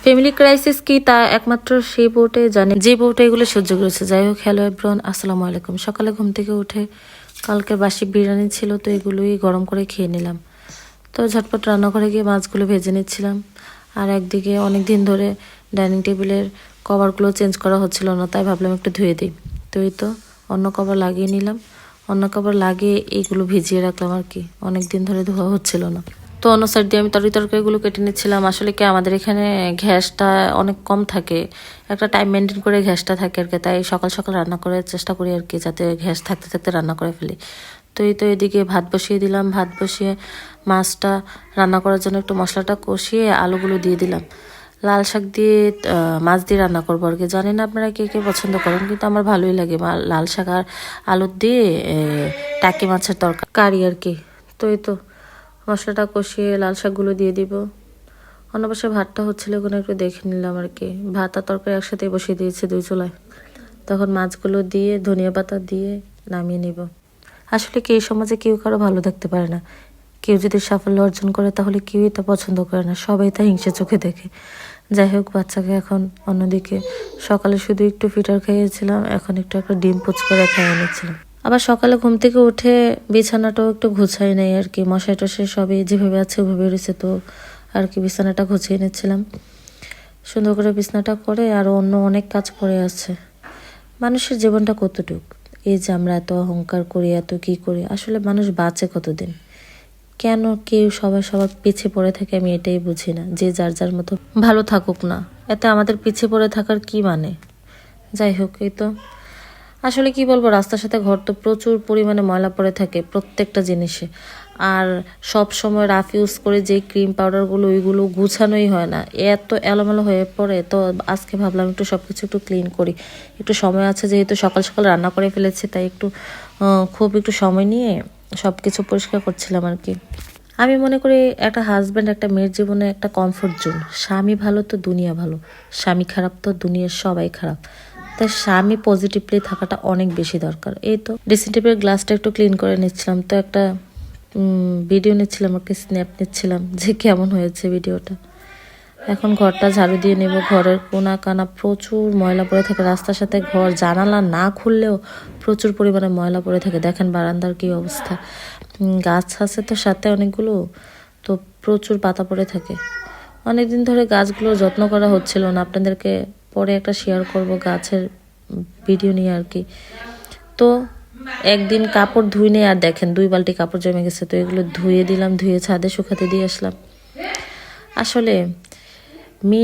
Family crisis কি তা একমাত্র সেই বউটে জানে, যে বউটা এগুলো সহ্য করেছে। যাই হোক, হ্যালো এভরিওয়ান, আসসালামু আলাইকুম। সকালে ঘুম থেকে উঠে কালকে বাসি বিরিয়ানি ছিল, তো এগুলোই গরম করে খেয়ে নিলাম। তো ঝটপট রান্নাঘরে গিয়ে মাছগুলো ভেজে নিচ্ছিলাম। আর একদিকে অনেক দিন ধরে ডাইনিং টেবিলের কভারগুলো চেঞ্জ করা হচ্ছিল না, তাই ভাবলাম একটু ধুয়ে দিই। তো এই তো অন্য কভার লাগিয়ে নিলাম। অন্য কভার লাগিয়ে এইগুলো ভিজিয়ে রাখলাম আর কি, অনেক দিন ধরে ধোয়া হচ্ছিল না। তো অন্য সাইড দিয়ে আমি তরকারিগুলো কেটে নিচ্ছিলাম। আসলে কি আমাদের এখানে গ্যাসটা অনেক কম থাকে, একটা টাইম মেনটেন করে গ্যাসটা থাকে আর কি, তাই সকাল সকাল রান্না করার চেষ্টা করি আর কি, যাতে গ্যাস থাকতে থাকতে রান্না করে ফেলি। তো এই তো এদিকে ভাত বসিয়ে দিলাম। ভাত বসিয়ে মাছটা রান্না করার জন্য একটু মশলাটা কষিয়ে আলুগুলো দিয়ে দিলাম। লাল শাক দিয়ে মাছ দিয়ে রান্না করবো আর কি। জানি না আপনারা কে কে পছন্দ করেন, কিন্তু আমার ভালোই লাগে লাল শাক আর আলু দিয়ে টাকি মাছের তরকারি আর কি। তো এই তো মশলাটা কষিয়ে লাল শাকগুলো দিয়ে দিব। অন্য পাশে ভাতটা হচ্ছিল, ওখানে একটু দেখে নিলাম আর কি। ভাত আর তরকারি একসাথে বসিয়ে দিয়েছে দুই চুলায়। তখন মাছগুলো দিয়ে ধনিয়া পাতা দিয়ে নামিয়ে নিব। আসলে কি এই সমাজে কেউ কারো ভালো থাকতে পারে না। কেউ যদি সাফল্য অর্জন করে তাহলে কেউই তা পছন্দ করে না, সবাই তা হিংসে চোখে দেখে। যাই হোক, বাচ্চাকে এখন অন্যদিকে সকালে শুধু একটু ফিটার খাইয়েছিলাম, এখন একটু একটা ডিম পুচ করে খাইয়ে নিচ্ছিলাম। আবার সকালে ঘুম থেকে উঠে বিছানাটাও একটু গুছাই নেই আর কি, মশাই টশাই সবই যেভাবে আছে ওভাবে রয়েছে, তো আর কি বিছানাটা গুছিয়ে নিচ্ছিলাম। সুন্দর করে বিছানাটা করে আরও অন্য অনেক কাজ পড়ে আছে। মানুষের জীবনটা কতটুক, এই যে আমরা এত অহংকার করি, এত কি করি, আসলে মানুষ বাঁচে কতদিন? কেন কেউ সবার সবার পিছিয়ে পড়ে থাকে আমি এটাই বুঝি না। যে যার যার মতো ভালো থাকুক না, এতে আমাদের পিছিয়ে পড়ে থাকার কি মানে? যাই হোক, এই তো আসলে কি বলবো, রাস্তার সাথে ঘর তো প্রচুর পরিমাণে ময়লা পড়ে থাকে প্রত্যেকটা জিনিসে। আর সব সময় রাফ ইউজ করে যে ক্রিম পাউডারগুলো, ওইগুলো গুছানোই হয় না, এত এলোমেলো হয়ে পড়ে। তো আজকে ভাবলাম একটু সব কিছু একটু ক্লিন করি। একটু সময় আছে, যেহেতু সকাল সকাল রান্না করে ফেলেছি, তাই একটু খুব একটু সময় নিয়ে সব কিছু পরিষ্কার করছিলাম আর কি। আমি মনে করি একটা হাজব্যান্ড একটা মেয়ের জীবনে একটা কমফোর্ট জোন। স্বামী ভালো তো দুনিয়া ভালো, স্বামী খারাপ তো দুনিয়ার সবাই খারাপ। তাই স্বামী পজিটিভলি থাকাটা অনেক বেশি দরকার। এই তো ড্রেসিং টেবিলের গ্লাসটা একটু ক্লিন করে নিচ্ছিলাম, তো একটা ভিডিও নিচ্ছিলাম আর কি, স্ন্যাপ নিচ্ছিলাম যে কেমন হয়েছে ভিডিওটা। এখন ঘরটা ঝাড়ু দিয়ে নেব। ঘরের কোনা কানা প্রচুর ময়লা পড়ে থাকে, রাস্তার সাথে ঘর জানালা না খুললেও প্রচুর পরিমাণে ময়লা পড়ে থাকে। দেখেন বারান্দার কি অবস্থা। গাছ আছে তো সাথে অনেকগুলো, তো প্রচুর পাতা পড়ে থাকে। অনেকদিন ধরে গাছগুলো যত্ন করা হচ্ছিল না, আপনাদেরকে পরে একটা শেয়ার করব গাছের ভিডিও নিয়ে আর কি। তো একদিন কাপড় ধুই নেই, আর দেখেন 2 বালতি কাপড় জমে গেছে, তো এগুলো ধুয়ে দিলাম, ধুয়ে ছাদে শুকাতে দিয়ে আসলাম। আসলে